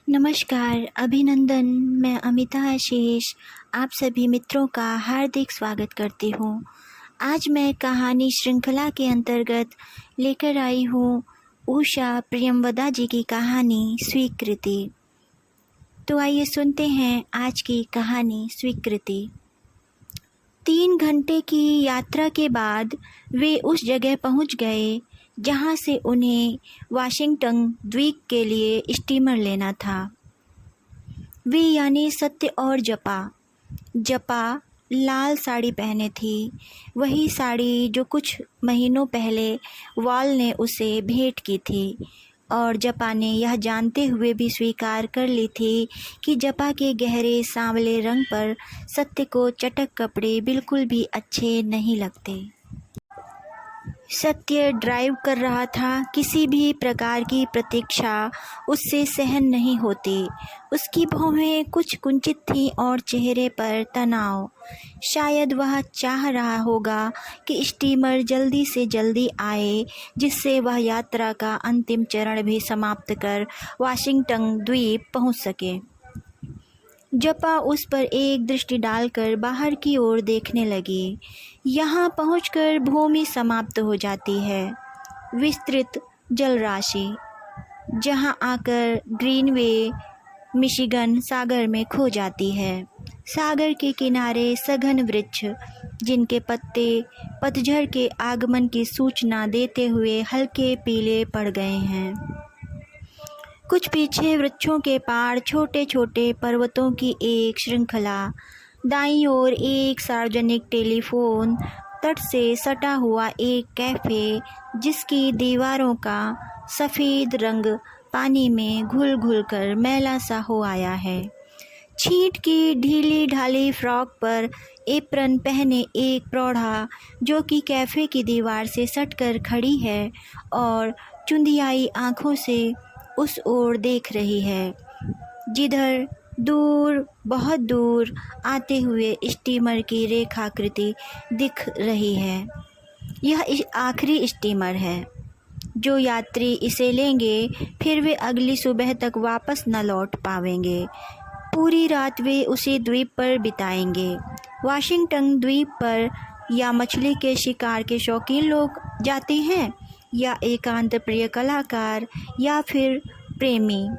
नमस्कार, अभिनंदन। मैं अमिता आशीष आप सभी मित्रों का हार्दिक स्वागत करती हूँ। आज मैं कहानी श्रृंखला के अंतर्गत लेकर आई हूँ उषा प्रियमवदा जी की कहानी स्वीकृति। तो आइए सुनते हैं आज की कहानी स्वीकृति। 3 घंटे की यात्रा के बाद वे उस जगह पहुँच गए जहाँ से उन्हें वाशिंगटन द्वीप के लिए स्टीमर लेना था। वे यानी सत्य और जपा लाल साड़ी पहने थी, वही साड़ी जो कुछ महीनों पहले वाल ने उसे भेंट की थी, और जपा ने यह जानते हुए भी स्वीकार कर ली थी कि जपा के गहरे सांवले रंग पर सत्य को चटक कपड़े बिल्कुल भी अच्छे नहीं लगते। सत्य ड्राइव कर रहा था, किसी भी प्रकार की प्रतीक्षा उससे सहन नहीं होती। उसकी भौहें कुछ कुंचित थीं और चेहरे पर तनाव। शायद वह चाह रहा होगा कि स्टीमर जल्दी से जल्दी आए, जिससे वह यात्रा का अंतिम चरण भी समाप्त कर वाशिंगटन द्वीप पहुंच सके। जपा उस पर एक दृष्टि डालकर बाहर की ओर देखने लगी। यहाँ पहुंचकर भूमि समाप्त हो जाती है, विस्तृत जलराशि, जहाँ आकर ग्रीनवे मिशिगन सागर में खो जाती है। सागर के किनारे सघन वृक्ष, जिनके पत्ते पतझड़ के आगमन की सूचना देते हुए हल्के पीले पड़ गए हैं। कुछ पीछे वृक्षों के पार छोटे छोटे पर्वतों की एक श्रृंखला। दाईं ओर एक सार्वजनिक टेलीफोन, तट से सटा हुआ एक कैफ़े, जिसकी दीवारों का सफ़ेद रंग पानी में घुल घुल कर मैला सा हो आया है। छींट की ढीली ढाली फ्रॉक पर एप्रन पहने एक प्रौढ़ा, जो कि कैफ़े की दीवार से सटकर खड़ी है और चुंधियाई आँखों से उस ओर देख रही है, जिधर दूर, बहुत दूर आते हुए स्टीमर की रेखाकृति दिख रही है। यह आखिरी स्टीमर है। जो यात्री इसे लेंगे, फिर वे अगली सुबह तक वापस न लौट पावेंगे। पूरी रात वे उसी द्वीप पर बिताएंगे। वाशिंगटन द्वीप पर या मछली के शिकार के शौकीन लोग जाते हैं, या एकांत प्रिय कलाकार, या फिर प्रेमी,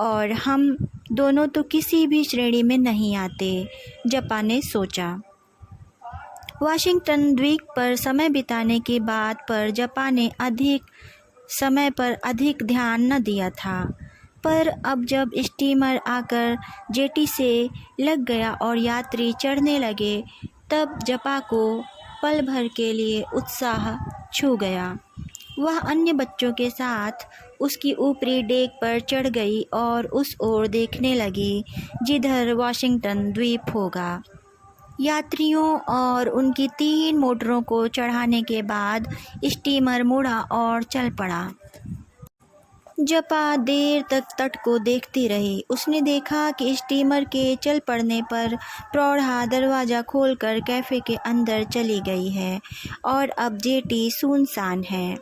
और हम दोनों तो किसी भी श्रेणी में नहीं आते, जपा ने सोचा। वाशिंगटन द्वीप पर समय बिताने की बात पर जपा ने अधिक समय पर अधिक ध्यान न दिया था, पर अब जब स्टीमर आकर जेटी से लग गया और यात्री चढ़ने लगे, तब जपा को पल भर के लिए उत्साह छू गया। वह अन्य बच्चों के साथ उसकी ऊपरी डेक पर चढ़ गई और उस ओर देखने लगी जिधर वाशिंगटन द्वीप होगा। यात्रियों और उनकी 3 मोटरों को चढ़ाने के बाद स्टीमर मुड़ा और चल पड़ा। जपा देर तक तट को देखती रही। उसने देखा कि स्टीमर के चल पड़ने पर प्रौढ़ा दरवाज़ा खोलकर कैफ़े के अंदर चली गई है और अब जेटी सुनसान है।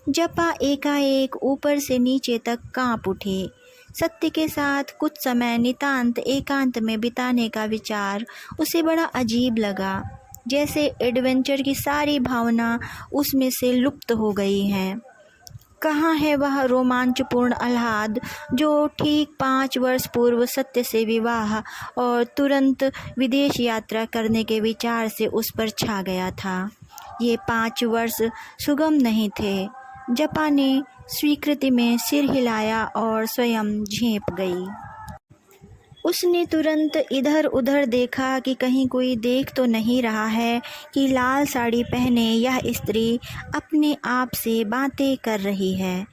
जपा एकाएक ऊपर से नीचे तक कांप उठी। सत्य के साथ कुछ समय नितांत एकांत में बिताने का विचार उसे बड़ा अजीब लगा, जैसे एडवेंचर की सारी भावना उसमें से लुप्त हो गई हैं। कहाँ है वह रोमांचपूर्ण आह्लाद जो ठीक 5 वर्ष पूर्व सत्य से विवाह और तुरंत विदेश यात्रा करने के विचार से उस पर छा गया था। ये 5 वर्ष सुगम नहीं थे। जपा ने स्वीकृति में सिर हिलाया और स्वयं झेंप गई। उसने तुरंत इधर उधर देखा कि कहीं कोई देख तो नहीं रहा है कि लाल साड़ी पहने यह स्त्री अपने आप से बातें कर रही है।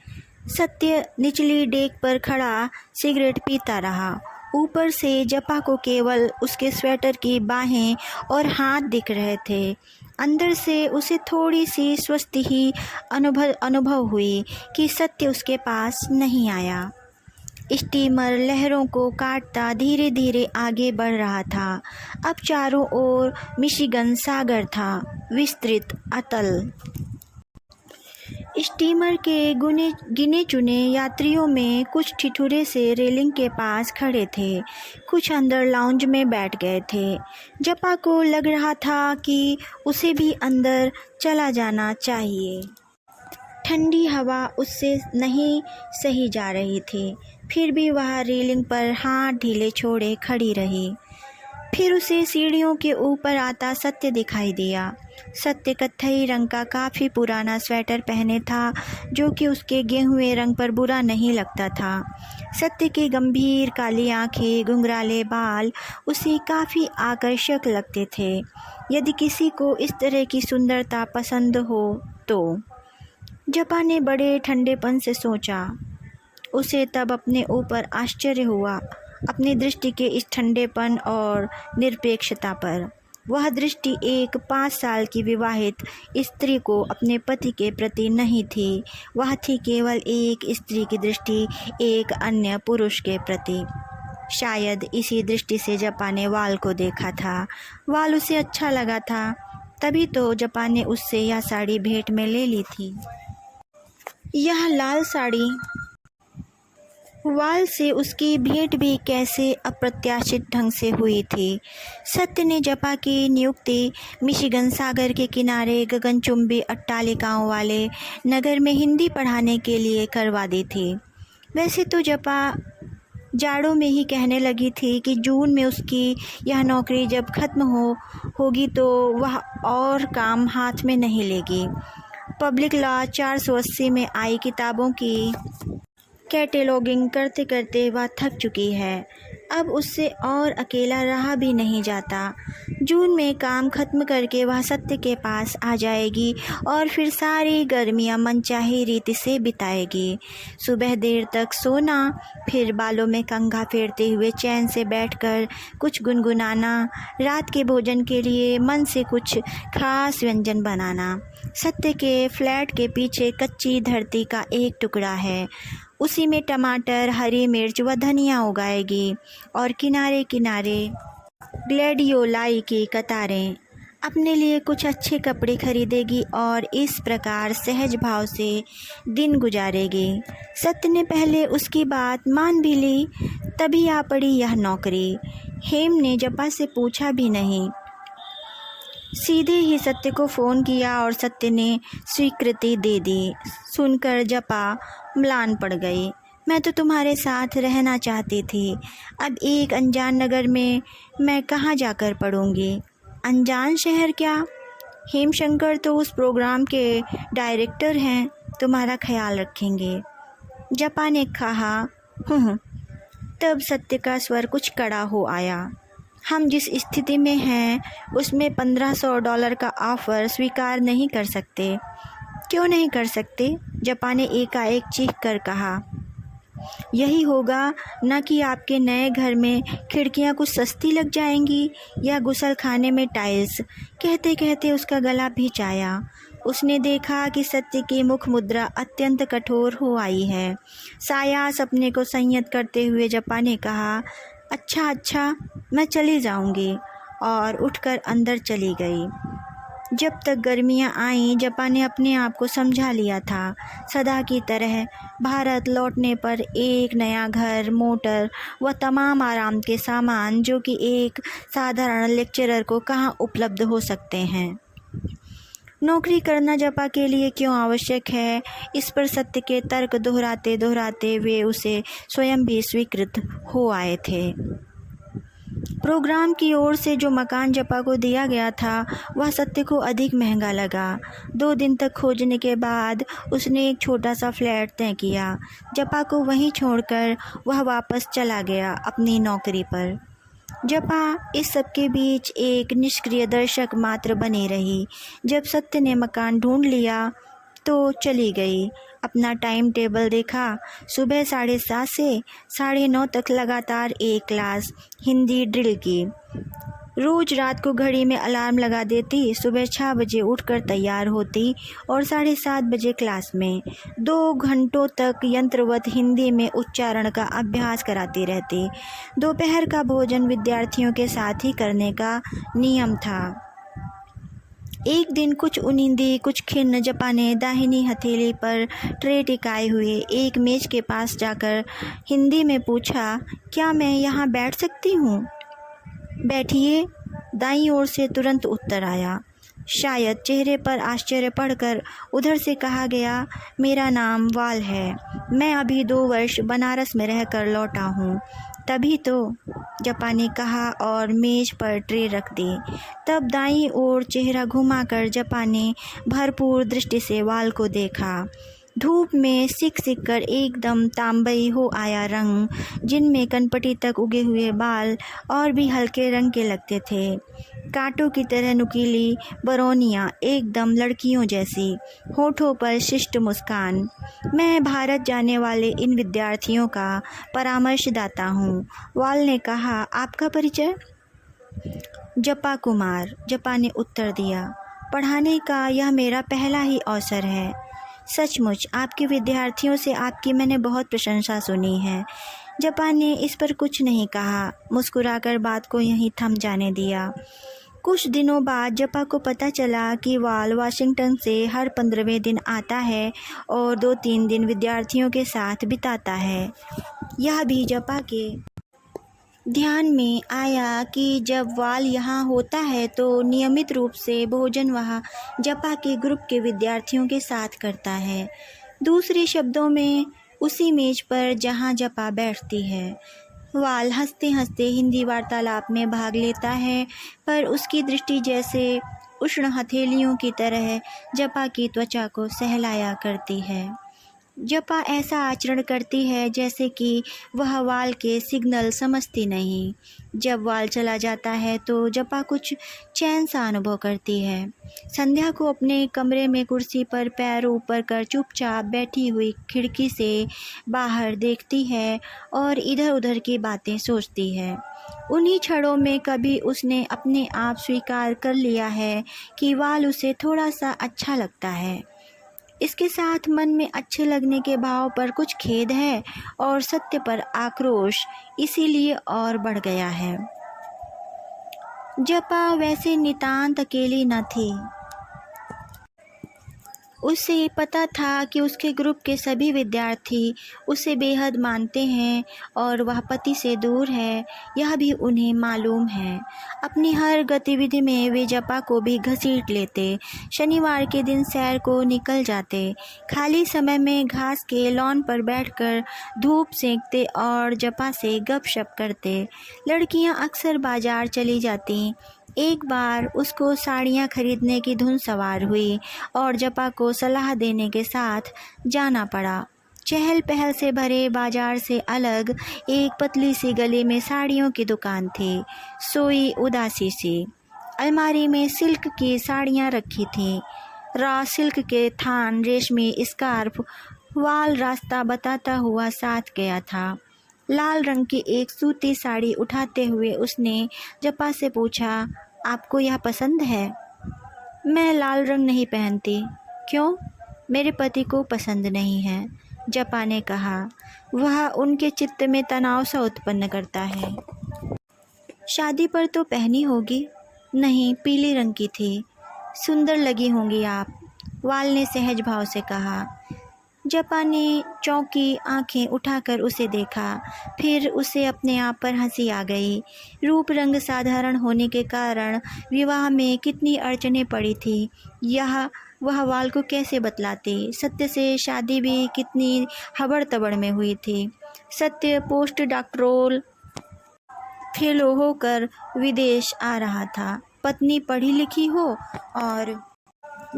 सत्य निचली डेक पर खड़ा सिगरेट पीता रहा। ऊपर से जपा को केवल उसके स्वेटर की बाहें और हाथ दिख रहे थे। अंदर से उसे थोड़ी सी स्वस्ति ही अनुभव हुई कि सत्य उसके पास नहीं आया। स्टीमर लहरों को काटता धीरे धीरे आगे बढ़ रहा था। अब चारों ओर मिशिगन सागर था, विस्तृत, अतल। स्टीमर के गिने चुने यात्रियों में कुछ ठिठुरे से रेलिंग के पास खड़े थे, कुछ अंदर लाउंज में बैठ गए थे। जपा को लग रहा था कि उसे भी अंदर चला जाना चाहिए। ठंडी हवा उससे नहीं सही जा रही थी, फिर भी वह रेलिंग पर हाथ ढीले छोड़े खड़ी रही। फिर उसे सीढ़ियों के ऊपर आता सत्य दिखाई दिया। सत्य कत्थई रंग का काफ़ी पुराना स्वेटर पहने था, जो कि उसके गेहुए रंग पर बुरा नहीं लगता था। सत्य की गंभीर काली आंखें, घुंघराले बाल उसे काफ़ी आकर्षक लगते थे। यदि किसी को इस तरह की सुंदरता पसंद हो तो। जपा ने बड़े ठंडेपन से सोचा। उसे तब अपने ऊपर आश्चर्य हुआ, अपनी दृष्टि के इस ठंडेपन और निरपेक्षता पर। वह दृष्टि एक 5 साल की विवाहित स्त्री को अपने पति के प्रति नहीं थी, वह थी केवल एक स्त्री की दृष्टि एक अन्य पुरुष के प्रति। शायद इसी दृष्टि से जपा ने वाल को देखा था। वाल उसे अच्छा लगा था, तभी तो जपा ने उससे यह साड़ी भेंट में ले ली थी। यह लाल साड़ी वाल से उसकी भेंट भी कैसे अप्रत्याशित ढंग से हुई थी। सत्य ने जपा की नियुक्ति मिशिगन सागर के किनारे गगनचुंबी अट्टालिकाओं वाले नगर में हिंदी पढ़ाने के लिए करवा दी थी। वैसे तो जपा जाड़ों में ही कहने लगी थी कि जून में उसकी यह नौकरी जब खत्म होगी तो वह और काम हाथ में नहीं लेगी। पब्लिक लॉ 480 में आई किताबों की कैटेलॉगिंग करते करते वह थक चुकी है। अब उससे और अकेला रहा भी नहीं जाता। जून में काम खत्म करके वह सत्य के पास आ जाएगी और फिर सारी गर्मियाँ मनचाही रीति से बिताएगी। सुबह देर तक सोना, फिर बालों में कंघा फेरते हुए चैन से बैठकर कुछ गुनगुनाना, रात के भोजन के लिए मन से कुछ खास व्यंजन बनाना। सत्य के फ्लैट के पीछे कच्ची धरती का एक टुकड़ा है, उसी में टमाटर, हरी मिर्च व धनिया उगाएगी और किनारे किनारे ग्लेडियोलाई की कतारें। अपने लिए कुछ अच्छे कपड़े खरीदेगी और इस प्रकार सहज भाव से दिन गुजारेगी। सत्य ने पहले उसकी बात मान भी ली, तभी आ पड़ी यह नौकरी। हेम ने जपा से पूछा भी नहीं, सीधे ही सत्य को फ़ोन किया और सत्य ने स्वीकृति दे दी। सुनकर जपा म्लान पड़ गई। मैं तो तुम्हारे साथ रहना चाहती थी, अब एक अनजान नगर में मैं कहाँ जाकर पढ़ूंगी। अनजान शहर क्या? हेमशंकर तो उस प्रोग्राम के डायरेक्टर हैं, तुम्हारा ख्याल रखेंगे। जपा ने कहा तब सत्य का स्वर कुछ कड़ा हो आया। हम जिस स्थिति में हैं उसमें $1500 का ऑफ़र स्वीकार नहीं कर सकते। क्यों नहीं कर सकते? जपा ने एकाएक चीख कर कहा। यही होगा न कि आपके नए घर में खिड़कियां कुछ सस्ती लग जाएंगी या गुसल खाने में टाइल्स। कहते कहते उसका गला भींच आया। उसने देखा कि सत्य की मुख मुद्रा अत्यंत कठोर हो आई है। सायास अपने को संयत करते हुए जपा ने कहा, अच्छा मैं चली जाऊंगी, और उठकर अंदर चली गई। जब तक गर्मियां आईं, जपा ने अपने आप को समझा लिया था। सदा की तरह भारत लौटने पर एक नया घर, मोटर व तमाम आराम के सामान जो कि एक साधारण लेक्चरर को कहाँ उपलब्ध हो सकते हैं। नौकरी करना जपा के लिए क्यों आवश्यक है, इस पर सत्य के तर्क दोहराते दोहराते वे उसे स्वयं भी स्वीकृत हो आए थे। प्रोग्राम की ओर से जो मकान जपा को दिया गया था वह सत्य को अधिक महंगा लगा। 2 दिन तक खोजने के बाद उसने एक छोटा सा फ्लैट तय किया। जपा को वहीं छोड़कर वह वापस चला गया अपनी नौकरी पर। जपा इस सब के बीच एक निष्क्रिय दर्शक मात्र बनी रही। जब सत्य ने मकान ढूंढ लिया तो चली गई। अपना टाइम टेबल देखा। सुबह 7:30 से 9:30 तक लगातार एक क्लास हिंदी ड्रिल की। रोज़ रात को घड़ी में अलार्म लगा देती, सुबह 6 बजे उठकर तैयार होती और 7:30 बजे क्लास में 2 घंटों तक यंत्रवत हिंदी में उच्चारण का अभ्यास कराती रहती। दोपहर का भोजन विद्यार्थियों के साथ ही करने का नियम था। एक दिन कुछ उनिंदी कुछ खिन्न जपा ने दाहिनी हथेली पर ट्रे टिकाए हुए एक मेज के पास जाकर हिंदी में पूछा, क्या मैं यहाँ बैठ सकती हूँ? बैठिए, दाईं ओर से तुरंत उत्तर आया। शायद चेहरे पर आश्चर्य पढ़कर उधर से कहा गया, मेरा नाम वाल है, मैं अभी 2 वर्ष बनारस में रहकर लौटा हूँ। तभी तो, जपा ने कहा और मेज पर ट्रे रख दी। तब दाईं ओर चेहरा घुमाकर जपा ने भरपूर दृष्टि से वाल को देखा। धूप में सिक सिक कर एकदम तांबई हो आया रंग, जिनमें कनपटी तक उगे हुए बाल और भी हल्के रंग के लगते थे। कांटों की तरह नुकीली बरौनियाँ एकदम लड़कियों जैसी, होठों पर शिष्ट मुस्कान। मैं भारत जाने वाले इन विद्यार्थियों का परामर्शदाता हूँ, वाल ने कहा। आपका परिचय? जपा कुमार, जपा ने उत्तर दिया। पढ़ाने का यह मेरा पहला ही अवसर है। सचमुच आपके विद्यार्थियों से आपकी मैंने बहुत प्रशंसा सुनी है। जपा ने इस पर कुछ नहीं कहा, मुस्कुराकर बात को यहीं थम जाने दिया। कुछ दिनों बाद जपा को पता चला कि वाल वाशिंगटन से हर 15वें दिन आता है और 2-3 दिन विद्यार्थियों के साथ बिताता है। यह भी जपा के ध्यान में आया कि जब वाल यहाँ होता है तो नियमित रूप से भोजन वह जपा के ग्रुप के विद्यार्थियों के साथ करता है। दूसरे शब्दों में, उसी मेज पर जहाँ जपा बैठती है। वाल हंसते हंसते हिंदी वार्तालाप में भाग लेता है, पर उसकी दृष्टि जैसे उष्ण हथेलियों की तरह जपा की त्वचा को सहलाया करती है। जपा ऐसा आचरण करती है जैसे कि वह वाल के सिग्नल समझती नहीं। जब वाल चला जाता है तो जपा कुछ चैन सा अनुभव करती है। संध्या को अपने कमरे में कुर्सी पर पैर ऊपर कर चुपचाप बैठी हुई खिड़की से बाहर देखती है और इधर उधर की बातें सोचती है। उन्हीं क्षणों में कभी उसने अपने आप स्वीकार कर लिया है कि वाल उसे थोड़ा सा अच्छा लगता है। इसके साथ मन में अच्छे लगने के भाव पर कुछ खेद है और सत्य पर आक्रोश इसीलिए और बढ़ गया है। जपा वैसे नितांत अकेली न थी। उसे पता था कि उसके ग्रुप के सभी विद्यार्थी उसे बेहद मानते हैं और वह पति से दूर है, यह भी उन्हें मालूम है। अपनी हर गतिविधि में वे जपा को भी घसीट लेते। शनिवार के दिन सैर को निकल जाते, खाली समय में घास के लॉन पर बैठकर धूप सेंकते और जपा से गपशप करते। लड़कियां अक्सर बाजार चली जातीं। एक बार उसको साड़ियाँ खरीदने की धुन सवार हुई और जपा को सलाह देने के साथ जाना पड़ा। चहल पहल से भरे बाजार से अलग एक पतली सी गली में साड़ियों की दुकान थी, सोई उदासी सी। अलमारी में सिल्क की साड़ियाँ रखी थीं, रॉ सिल्क के थान, रेशमी स्कार्फ। वाल रास्ता बताता हुआ साथ गया था। लाल रंग की एक सूती साड़ी उठाते हुए उसने जपा से पूछा, आपको यह पसंद है? मैं लाल रंग नहीं पहनती। क्यों? मेरे पति को पसंद नहीं है, जपा ने कहा। वह उनके चित्त में तनाव सा उत्पन्न करता है। शादी पर तो पहनी होगी। नहीं, पीली रंग की थी। सुंदर लगी होंगी आप, वाल ने सहज भाव से कहा। जपा ने चौंकी आंखें उठाकर उसे देखा, फिर उसे अपने आप पर हंसी आ गई। रूप रंग साधारण होने के कारण विवाह में कितनी अड़चनें पड़ी थी, यह वह वाल को कैसे बतलाती। सत्य से शादी भी कितनी हबड़ तबड़ में हुई थी। सत्य पोस्ट डॉक्टोरल फेलो होकर विदेश आ रहा था। पत्नी पढ़ी लिखी हो और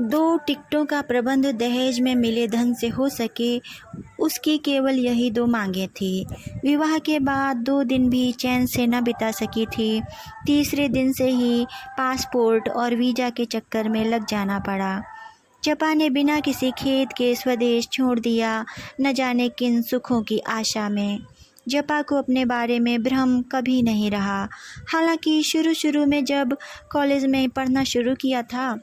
2 टिकटों का प्रबंध दहेज में मिले धन से हो सके, उसकी केवल यही 2 मांगें थी। विवाह के बाद 2 दिन भी चैन से न बिता सकी थी। तीसरे दिन से ही पासपोर्ट और वीज़ा के चक्कर में लग जाना पड़ा। जपा ने बिना किसी खेद के स्वदेश छोड़ दिया, न जाने किन सुखों की आशा में। जपा को अपने बारे में भ्रम कभी नहीं रहा। हालांकि शुरू में जब कॉलेज में पढ़ना शुरू किया था,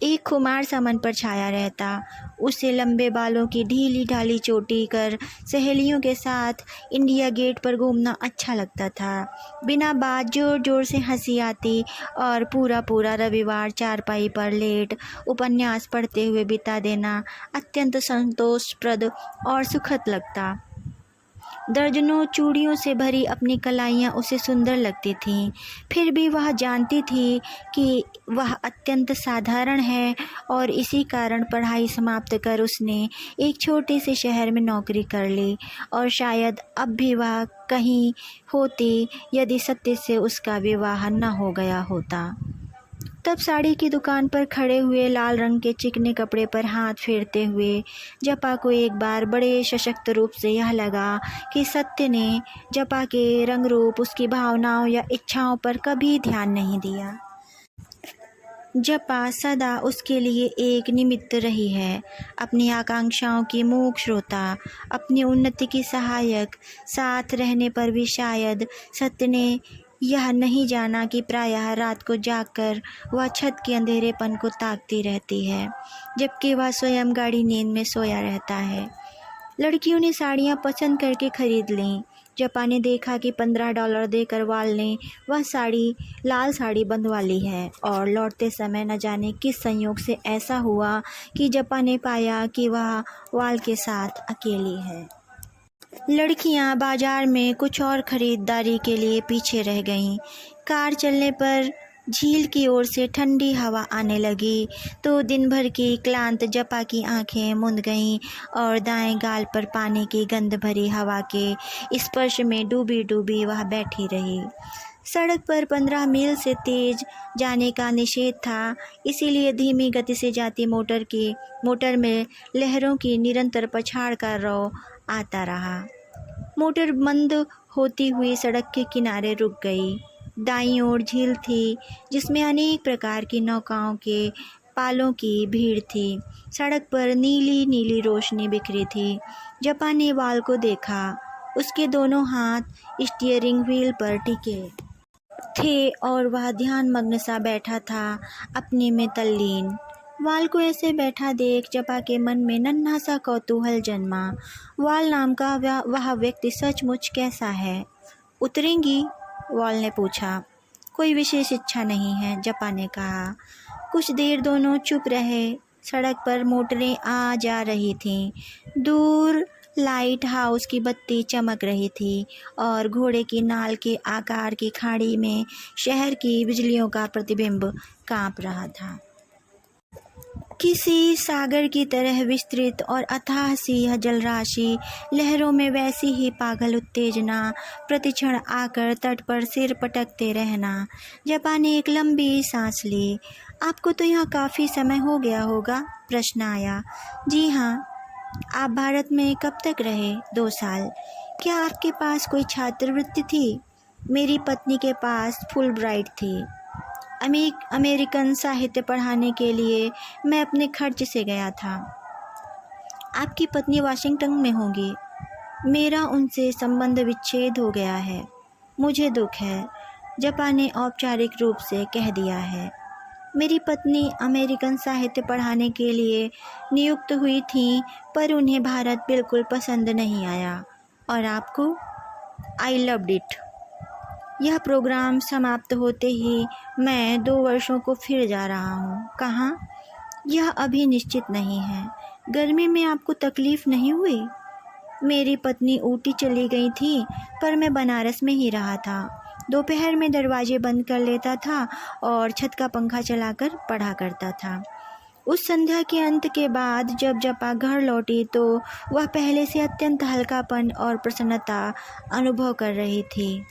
एक खुमार सा मन पर छाया रहता। उसे लंबे बालों की ढीली ढाली चोटी कर सहेलियों के साथ इंडिया गेट पर घूमना अच्छा लगता था। बिना बात जोर जोर से हंसी आती और पूरा पूरा रविवार चारपाई पर लेट उपन्यास पढ़ते हुए बिता देना अत्यंत संतोषप्रद और सुखद लगता। दर्जनों चूड़ियों से भरी अपनी कलाइयाँ उसे सुंदर लगती थीं, फिर भी वह जानती थी कि वह अत्यंत साधारण है और इसी कारण पढ़ाई समाप्त कर उसने एक छोटे से शहर में नौकरी कर ली और शायद अब भी वह कहीं होती यदि सत्य से उसका विवाह न हो गया होता। तब साड़ी की दुकान पर खड़े हुए लाल रंग के चिकने कपड़े पर हाथ फेरते हुए जपा को एक बार बड़े सशक्त रूप से यह लगा कि सत्य ने जपा के रंग रूप, उसकी भावनाओं या इच्छाओं पर कभी ध्यान नहीं दिया। जपा सदा उसके लिए एक निमित्त रही है, अपनी आकांक्षाओं की मूक श्रोता, अपनी उन्नति की सहायक। साथ रहने पर भी शायद सत्य ने यह नहीं जाना कि प्रायः रात को जागकर वह छत के अंधेरेपन को ताकती रहती है, जबकि वह स्वयं गाढ़ी नींद में सोया रहता है। लड़कियों ने साड़ियाँ पसंद करके खरीद लीं। जपा ने देखा कि $15 देकर वाल ने वह लाल साड़ी बंधवा ली है और लौटते समय न जाने किस संयोग से ऐसा हुआ कि जपा ने पाया कि वह वाल के साथ अकेली है। लड़कियां बाजार में कुछ और खरीदारी के लिए पीछे रह गईं। कार चलने पर झील की ओर से ठंडी हवा आने लगी तो दिन भर की क्लांत जपा की आंखें मुंद गईं और दाएं गाल पर पानी की गंध भरी हवा के स्पर्श में डूबी डूबी वह बैठी रही। सड़क पर 15 मील से तेज जाने का निषेध था, इसीलिए धीमी गति से जाती मोटर में लहरों की निरंतर पछाड़ का रौ आता रहा। मोटर मंद होती हुई सड़क के किनारे रुक गई। दाईं ओर झील थी जिसमें अनेक प्रकार की नौकाओं के पालों की भीड़ थी। सड़क पर नीली नीली रोशनी बिखरी थी। जपा ने वाल को देखा। उसके दोनों हाथ स्टीयरिंग व्हील पर टिके थे और वह ध्यान मग्न सा बैठा था, अपने में तल्लीन। वाल को ऐसे बैठा देख जपा के मन में नन्हा सा कौतूहल जन्मा। वाल नाम का वह व्यक्ति सचमुच कैसा है? उतरेंगी? वाल ने पूछा। कोई विशेष इच्छा नहीं है, जपा ने कहा। कुछ देर दोनों चुप रहे। सड़क पर मोटरें आ जा रही थीं। दूर लाइट हाउस की बत्ती चमक रही थी और घोड़े की नाल के आकार की खाड़ी में शहर की बिजलियों का प्रतिबिंब कांप रहा था। किसी सागर की तरह विस्तृत और अथाह सी यह जलराशि, लहरों में वैसी ही पागल उत्तेजना, प्रतिक्षण आकर तट पर सिर पटकते रहना। जपा ने एक लंबी सांस ली। आपको तो यहाँ काफ़ी समय हो गया होगा? प्रश्न आया। जी हाँ। आप भारत में कब तक रहे? 2 साल। क्या आपके पास कोई छात्रवृत्ति थी? मेरी पत्नी के पास फुलब्राइट थी। अमेरिकन साहित्य पढ़ाने के लिए मैं अपने खर्च से गया था। आपकी पत्नी वाशिंगटन में होगी। मेरा उनसे संबंध विच्छेद हो गया है। मुझे दुख है, जपा ने औपचारिक रूप से कह दिया है। मेरी पत्नी अमेरिकन साहित्य पढ़ाने के लिए नियुक्त हुई थी, पर उन्हें भारत बिल्कुल पसंद नहीं आया। और आपको? I loved it. यह प्रोग्राम समाप्त होते ही मैं 2 वर्षों को फिर जा रहा हूँ। कहाँ? यह अभी निश्चित नहीं है। गर्मी में आपको तकलीफ़ नहीं हुई? मेरी पत्नी ऊटी चली गई थी, पर मैं बनारस में ही रहा था। दोपहर में दरवाजे बंद कर लेता था और छत का पंखा चलाकर पढ़ा करता था। उस संध्या के अंत के बाद जब जपा घर लौटी तो वह पहले से अत्यंत हल्कापन और प्रसन्नता अनुभव कर रही थी।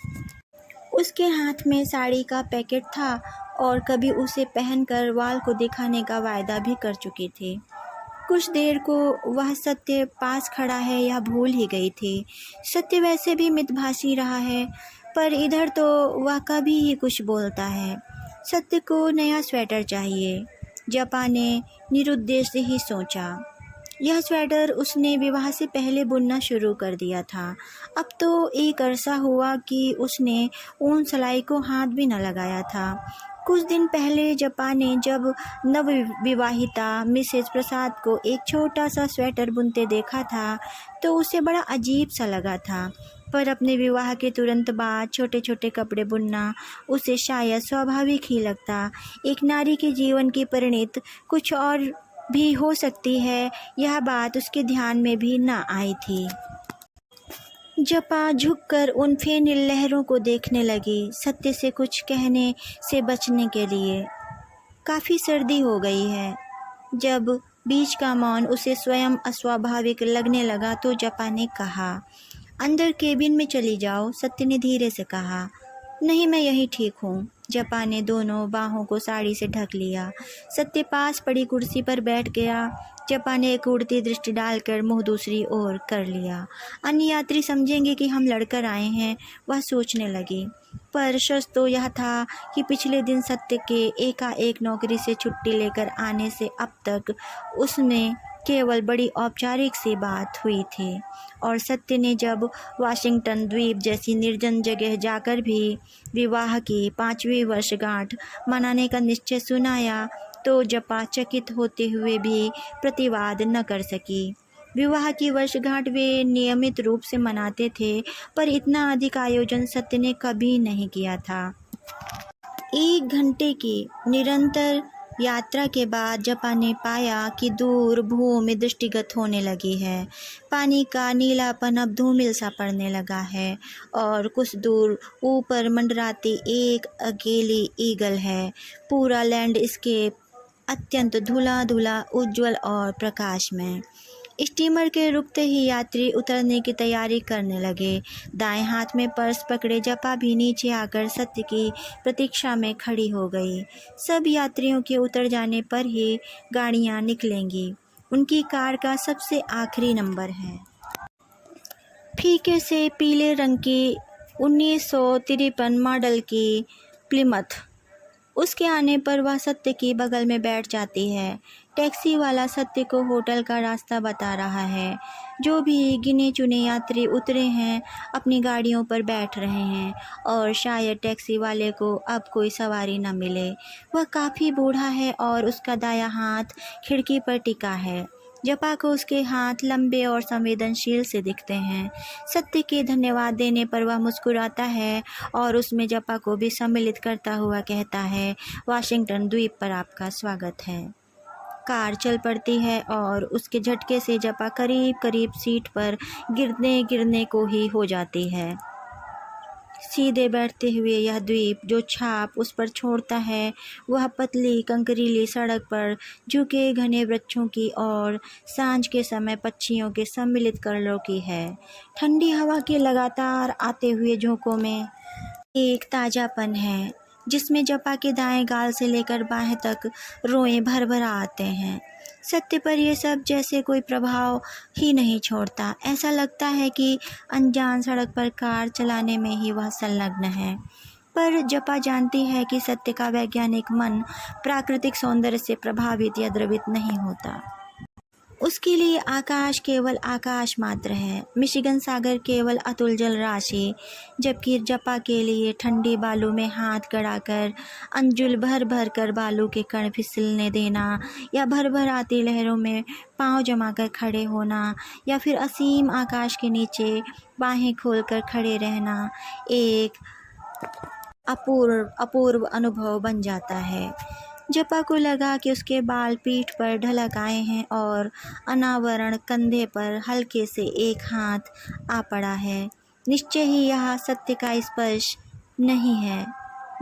उसके हाथ में साड़ी का पैकेट था और कभी उसे पहनकर वाल को दिखाने का वायदा भी कर चुकी थी। कुछ देर को वह सत्य पास खड़ा है यह भूल ही गई थी। सत्य वैसे भी मितभाषी रहा है, पर इधर तो वह कभी ही कुछ बोलता है। सत्य को नया स्वेटर चाहिए। जपा ने निरुद्देश्य ही सोचा। यह स्वेटर उसने विवाह से पहले बुनना शुरू कर दिया था। अब तो एक अरसा हुआ कि उसने ऊन सिलाई को हाथ भी न लगाया था। कुछ दिन पहले जपा ने जब नवविवाहिता मिसेज प्रसाद को एक छोटा सा स्वेटर बुनते देखा था तो उसे बड़ा अजीब सा लगा था, पर अपने विवाह के तुरंत बाद छोटे छोटे कपड़े बुनना उसे शायद स्वाभाविक ही लगता। एक नारी के जीवन की परिणति कुछ और भी हो सकती है, यह बात उसके ध्यान में भी न आई थी। जपा झुककर उन फेनिल लहरों को देखने लगी, सत्य से कुछ कहने से बचने के लिए। काफ़ी सर्दी हो गई है। जब बीच का मौन उसे स्वयं अस्वाभाविक लगने लगा तो जपा ने कहा, अंदर केबिन में चली जाओ। सत्य ने धीरे से कहा, नहीं, मैं यही ठीक हूँ। जपा ने दोनों बाहों को साड़ी से ढक लिया। सत्य पास पड़ी कुर्सी पर बैठ गया। जपा ने एक उड़ती दृष्टि डालकर मुंह दूसरी ओर कर लिया। अन्य यात्री समझेंगे कि हम लड़कर आए हैं, वह सोचने लगी। पर सच तो यह था कि पिछले दिन सत्य के एकाएक नौकरी से छुट्टी लेकर आने से अब तक उसमें केवल बड़ी औपचारिक सी बात हुई थी, और सत्य ने जब वाशिंगटन द्वीप जैसी निर्जन जगह जाकर भी विवाह की 5वीं वर्षगांठ मनाने का निश्चय सुनाया तो जपा चकित होते हुए भी प्रतिवाद न कर सकी। विवाह की वर्षगांठ वे नियमित रूप से मनाते थे, पर इतना अधिक आयोजन सत्य ने कभी नहीं किया था। 1 घंटे की निरंतर यात्रा के बाद जपा ने पाया कि दूर भूमि दृष्टिगत होने लगी है। पानी का नीलापन अब धूमिल सा पड़ने लगा है और कुछ दूर ऊपर मंडराती एक अकेली ईगल है। पूरा लैंडस्केप अत्यंत धुला धुला, उज्ज्वल और प्रकाशमय। स्टीमर के रुकते ही यात्री उतरने की तैयारी करने लगे। दाएं हाथ में पर्स पकड़े जपा भी नीचे आकर सत्य की प्रतीक्षा में खड़ी हो गई। सब यात्रियों के उतर जाने पर ही गाड़ियां निकलेंगी। उनकी कार का सबसे आखिरी नंबर है। फीके से पीले रंग की 1953 मॉडल की प्लिमथ। उसके आने पर वह सत्य की बगल में बैठ जाती है। टैक्सी वाला सत्य को होटल का रास्ता बता रहा है। जो भी गिने चुने यात्री उतरे हैं अपनी गाड़ियों पर बैठ रहे हैं और शायद टैक्सी वाले को अब कोई सवारी न मिले। वह काफ़ी बूढ़ा है और उसका दायां हाथ खिड़की पर टिका है। जपा को उसके हाथ लंबे और संवेदनशील से दिखते हैं। सत्य के धन्यवाद देने पर वह मुस्कुराता है और उसमें जपा को भी सम्मिलित करता हुआ कहता है, वाशिंगटन द्वीप पर आपका स्वागत है। कार चल पड़ती है और उसके झटके से जपा करीब करीब सीट पर गिरने को ही हो जाती है। सीधे बैठते हुए यह द्वीप जो छाप उस पर छोड़ता है वह पतली कंकरीली सड़क पर झुके घने वृक्षों की और सांझ के समय पक्षियों के सम्मिलित कलरव की है। ठंडी हवा के लगातार आते हुए झोंकों में एक ताज़ापन है जिसमें जपा के दाएं गाल से लेकर बाहें तक रोएं भर भर आते हैं। सत्य पर यह सब जैसे कोई प्रभाव ही नहीं छोड़ता। ऐसा लगता है कि अनजान सड़क पर कार चलाने में ही वह संलग्न है। पर जपा जानती है कि सत्य का वैज्ञानिक मन प्राकृतिक सौंदर्य से प्रभावित या द्रवित नहीं होता। उसके लिए आकाश केवल आकाश मात्र है, मिशिगन सागर केवल अतुल जल राशि, जबकि जपा के लिए ठंडी बालू में हाथ गड़ाकर अंजुल भर भर कर बालू के कण फिसलने देना या भर भर आती लहरों में पांव जमाकर खड़े होना या फिर असीम आकाश के नीचे बाहें खोलकर खड़े रहना एक अपूर्व अनुभव बन जाता है। जपा को लगा कि उसके बाल पीठ पर ढलक आए हैं और अनावरण कंधे पर हल्के से एक हाथ आ पड़ा है। निश्चय ही यह सत्य का स्पर्श नहीं है।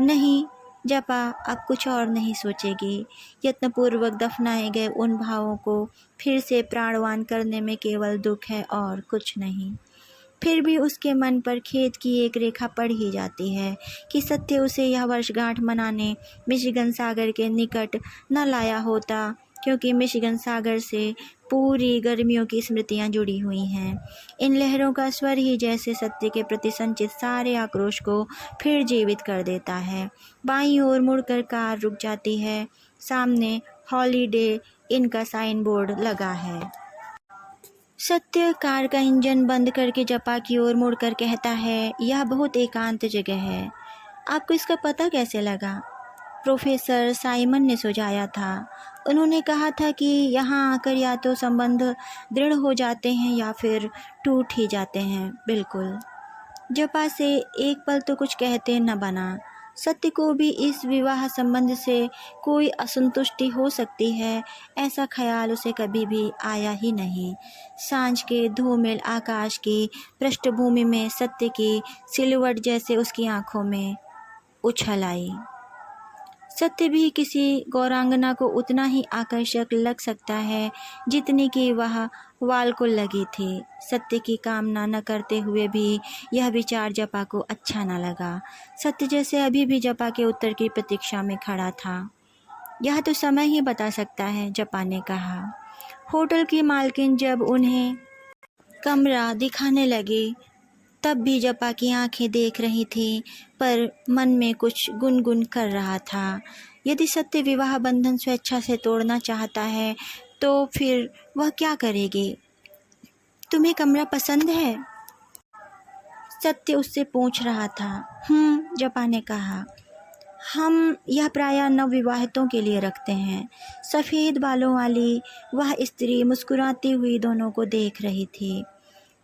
नहीं, जपा अब कुछ और नहीं सोचेगी। यत्नपूर्वक दफनाए गए उन भावों को फिर से प्राणवान करने में केवल दुख है और कुछ नहीं। फिर भी उसके मन पर खेद की एक रेखा पड़ ही जाती है कि सत्य उसे यह वर्षगांठ मनाने मिशिगन सागर के निकट न लाया होता, क्योंकि मिशिगन सागर से पूरी गर्मियों की स्मृतियां जुड़ी हुई हैं। इन लहरों का स्वर ही जैसे सत्य के प्रति संचित सारे आक्रोश को फिर जीवित कर देता है। बाईं ओर मुड़कर कार रुक जाती है। सामने हॉलीडे इन का साइन बोर्ड लगा है। सत्य कार का इंजन बंद करके जपा की ओर मुड़कर कहता है, यह बहुत एकांत जगह है। आपको इसका पता कैसे लगा? प्रोफेसर साइमन ने सुझाया था। उन्होंने कहा था कि यहाँ आकर या तो संबंध दृढ़ हो जाते हैं या फिर टूट ही जाते हैं। बिल्कुल। जपा से एक पल तो कुछ कहते न बना। सत्य को भी इस विवाह संबंध से कोई असंतुष्टि हो सकती है, ऐसा ख्याल उसे कभी भी आया ही नहीं। सांझ के धूमिल आकाश की पृष्ठभूमि में सत्य की सिलवट जैसे उसकी आंखों में उछल आई। सत्य भी किसी गौरांगना को उतना ही आकर्षक लग सकता है जितनी कि वह वाल को लगी थी। सत्य की कामना न करते हुए भी यह विचार जपा को अच्छा न लगा। सत्य जैसे अभी भी जपा के उत्तर की प्रतीक्षा में खड़ा था। यह तो समय ही बता सकता है, जपा ने कहा। होटल की मालकिन जब उन्हें कमरा दिखाने लगी तब भी जपा की आंखें देख रही थी, पर मन में कुछ गुनगुन कर रहा था। यदि सत्य विवाह बंधन स्वेच्छा से तोड़ना चाहता है तो फिर वह क्या करेगी? तुम्हें कमरा पसंद है? सत्य उससे पूछ रहा था। जपा ने कहा। हम यह प्रायः नवविवाहितों के लिए रखते हैं। सफ़ेद बालों वाली वह स्त्री मुस्कुराती हुई दोनों को देख रही थी।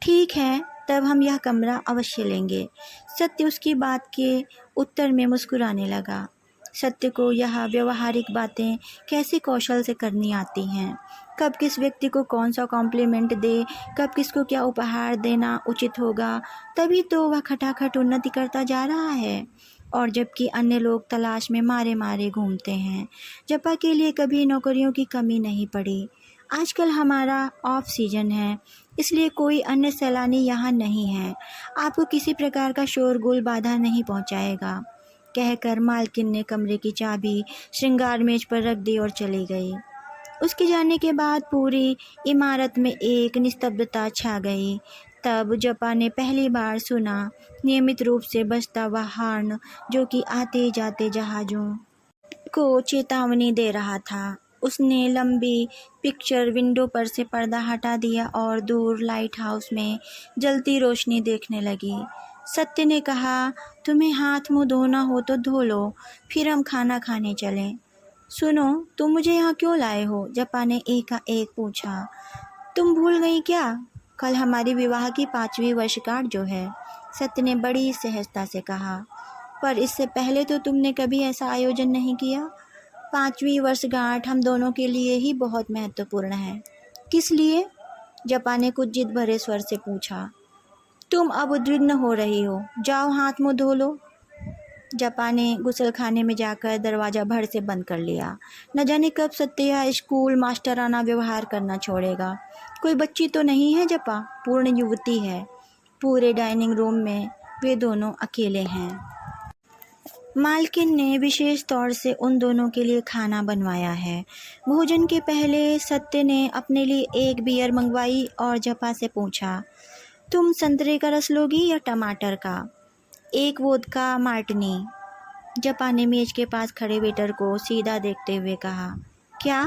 ठीक है, तब हम यह कमरा अवश्य लेंगे। सत्य उसकी बात के उत्तर में मुस्कुराने लगा। सत्य को यह व्यवहारिक बातें कैसे कौशल से करनी आती हैं। कब किस व्यक्ति को कौन सा कॉम्प्लीमेंट दे, कब किसको क्या उपहार देना उचित होगा, तभी तो वह खटाखट उन्नति करता जा रहा है। और जबकि अन्य लोग तलाश में मारे मारे घूमते हैं, जपा के लिए कभी नौकरियों की कमी नहीं पड़ी। आजकल हमारा ऑफ सीजन है, इसलिए कोई अन्य सैलानी यहाँ नहीं है। आपको किसी प्रकार का शोरगुल बाधा नहीं पहुँचाएगा, कहकर मालकिन ने कमरे की चाबी श्रृंगार मेज पर रख दी और चली गई। उसके जाने के बाद पूरी इमारत में एक निस्तब्धता छा गई। तब जपा ने पहली बार सुना नियमित रूप से बजता वह हॉर्न, जो कि आते जाते जहाज़ों को चेतावनी दे रहा था। उसने लंबी पिक्चर विंडो पर से पर्दा हटा दिया और दूर लाइट हाउस में जलती रोशनी देखने लगी। सत्य ने कहा, तुम्हें हाथ मुंह धोना हो तो धो लो, फिर हम खाना खाने चलें। सुनो, तुम मुझे यहाँ क्यों लाए हो? जपा ने एकाएक पूछा। तुम भूल गई क्या? कल हमारी विवाह की 5वीं वर्षगांठ जो है, सत्य ने बड़ी सहजता से कहा। पर इससे पहले तो तुमने कभी ऐसा आयोजन नहीं किया। 5वीं वर्षगांठ हम दोनों के लिए ही बहुत महत्वपूर्ण है। किस लिए? जपा ने कुछ जिद भरे स्वर से पूछा। तुम अब उद्विग्न हो रही हो, जाओ हाथ मुंह धो लो। जपा ने गुसलखाने में जाकर दरवाज़ा भर से बंद कर लिया। न जाने कब सत्य यह स्कूल मास्टराना व्यवहार करना छोड़ेगा। कोई बच्ची तो नहीं है जपा, पूर्ण युवती है। पूरे डाइनिंग रूम में वे दोनों अकेले हैं। मालकिन ने विशेष तौर से उन दोनों के लिए खाना बनवाया है। भोजन के पहले सत्य ने अपने लिए एक बियर मंगवाई और जपा से पूछा, तुम संतरे का रस लोगी या टमाटर का? एक वोदका मार्टिनी। जपा ने मेज के पास खड़े वेटर को सीधा देखते हुए कहा। क्या?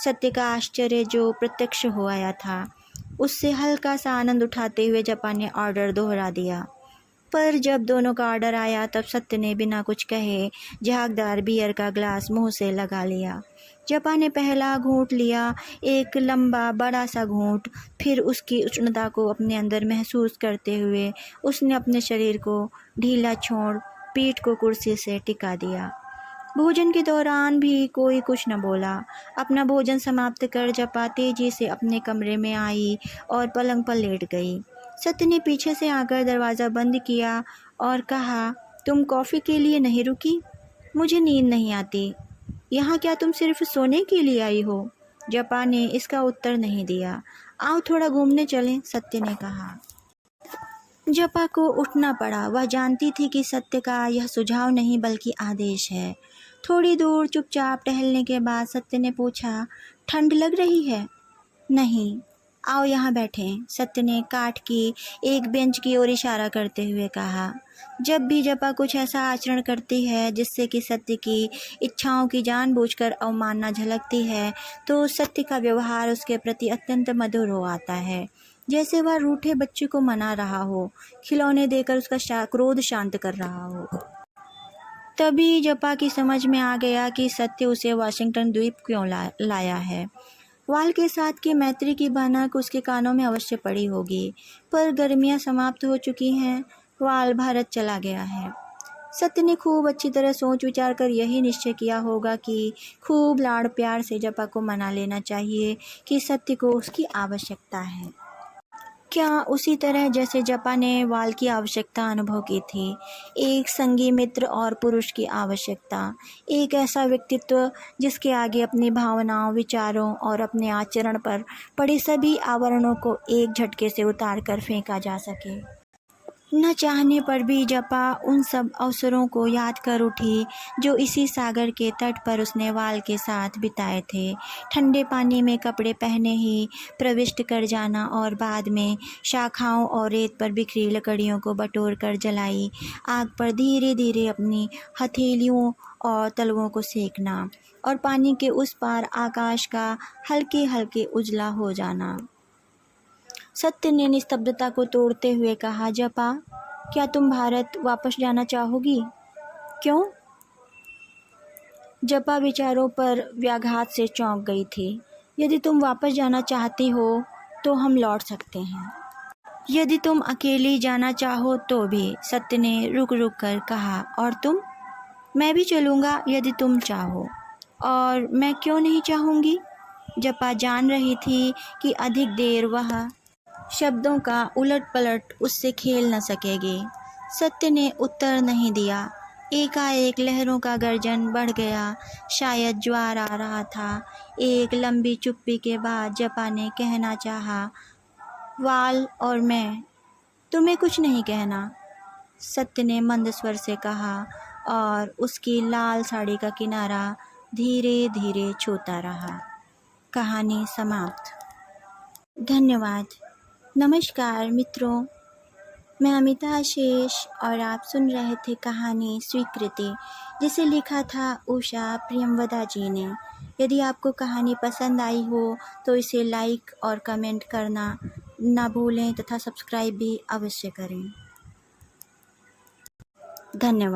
सत्य का आश्चर्य जो प्रत्यक्ष हो आया था, उससे हल्का सा आनंद उठाते हुए जपा ने ऑर्डर दोहरा दिया। पर जब दोनों का ऑर्डर आया तब सत्य ने बिना कुछ कहे झागदार बियर का ग्लास मुंह से लगा लिया। जपा ने पहला घूंट लिया, एक लंबा बड़ा सा घूंट। फिर उसकी उष्णता को अपने अंदर महसूस करते हुए उसने अपने शरीर को ढीला छोड़ पीठ को कुर्सी से टिका दिया। भोजन के दौरान भी कोई कुछ न बोला। अपना भोजन समाप्त कर जपा तेजी से अपने कमरे में आई और पलंग पर लेट गई। सत्य ने पीछे से आकर दरवाज़ा बंद किया और कहा, तुम कॉफ़ी के लिए नहीं रुकी? मुझे नींद नहीं आती। यहाँ क्या तुम सिर्फ सोने के लिए आई हो? जपा ने इसका उत्तर नहीं दिया। आओ थोड़ा घूमने चलें, सत्य ने कहा। जपा को उठना पड़ा। वह जानती थी कि सत्य का यह सुझाव नहीं बल्कि आदेश है। थोड़ी दूर चुपचाप टहलने के बाद सत्य ने पूछा, ठंड लग रही है? नहीं। आओ यहाँ बैठें, सत्य ने काठ की एक बेंच की ओर इशारा करते हुए कहा। जब भी जपा कुछ ऐसा आचरण करती है जिससे कि सत्य की इच्छाओं की जानबूझकर अवमानना झलकती है, तो सत्य का व्यवहार उसके प्रति अत्यंत मधुर हो आता है, जैसे वह रूठे बच्चे को मना रहा हो, खिलौने देकर उसका क्रोध शांत कर रहा हो। तभी जपा की समझ में आ गया कि सत्य उसे वाशिंगटन द्वीप क्यों लाया है। वाल के साथ की मैत्री की भनक उसके कानों में अवश्य पड़ी होगी, पर गर्मियां समाप्त हो चुकी हैं। वाल भारत चला गया है। सत्य ने खूब अच्छी तरह सोच विचार कर यही निश्चय किया होगा कि खूब लाड़ प्यार से जपा को मना लेना चाहिए कि सत्य को उसकी आवश्यकता है। क्या उसी तरह जैसे जपा ने वाल की आवश्यकता अनुभव की थी, एक संगी मित्र और पुरुष की आवश्यकता, एक ऐसा व्यक्तित्व जिसके आगे अपनी भावनाओं, विचारों और अपने आचरण पर पड़े सभी आवरणों को एक झटके से उतार कर फेंका जा सके। न चाहने पर भी जपा उन सब अवसरों को याद कर उठी जो इसी सागर के तट पर उसने वाल के साथ बिताए थे। ठंडे पानी में कपड़े पहने ही प्रविष्ट कर जाना और बाद में शाखाओं और रेत पर बिखरी लकड़ियों को बटोर कर जलाई आग पर धीरे धीरे अपनी हथेलियों और तलवों को सेकना और पानी के उस पार आकाश का हल्के हल्के उजला हो जाना। सत्य ने निस्तब्धता को तोड़ते हुए कहा, जपा, क्या तुम भारत वापस जाना चाहोगी? क्यों? जपा विचारों पर व्याघात से चौंक गई थी। यदि तुम वापस जाना चाहती हो तो हम लौट सकते हैं। यदि तुम अकेली जाना चाहो तो भी, सत्य ने रुक रुक कर कहा। और तुम? मैं भी चलूँगा यदि तुम चाहो। और मैं क्यों नहीं चाहूँगी? जपा जान रही थी कि अधिक देर वह शब्दों का उलट पलट उससे खेल न सकेगी। सत्य ने उत्तर नहीं दिया। एकाएक लहरों का गर्जन बढ़ गया, शायद ज्वार आ रहा था। एक लंबी चुप्पी के बाद जपा ने कहना चाहा, वाल और मैं, तुम्हें कुछ नहीं कहना। सत्य ने मंद स्वर से कहा और उसकी लाल साड़ी का किनारा धीरे धीरे छूता रहा। कहानी समाप्त। धन्यवाद। नमस्कार मित्रों, मैं अमिता आशीष और आप सुन रहे थे कहानी स्वीकृति, जिसे लिखा था उषा प्रियमवदा जी ने। यदि आपको कहानी पसंद आई हो तो इसे लाइक और कमेंट करना ना भूलें तथा सब्सक्राइब भी अवश्य करें। धन्यवाद।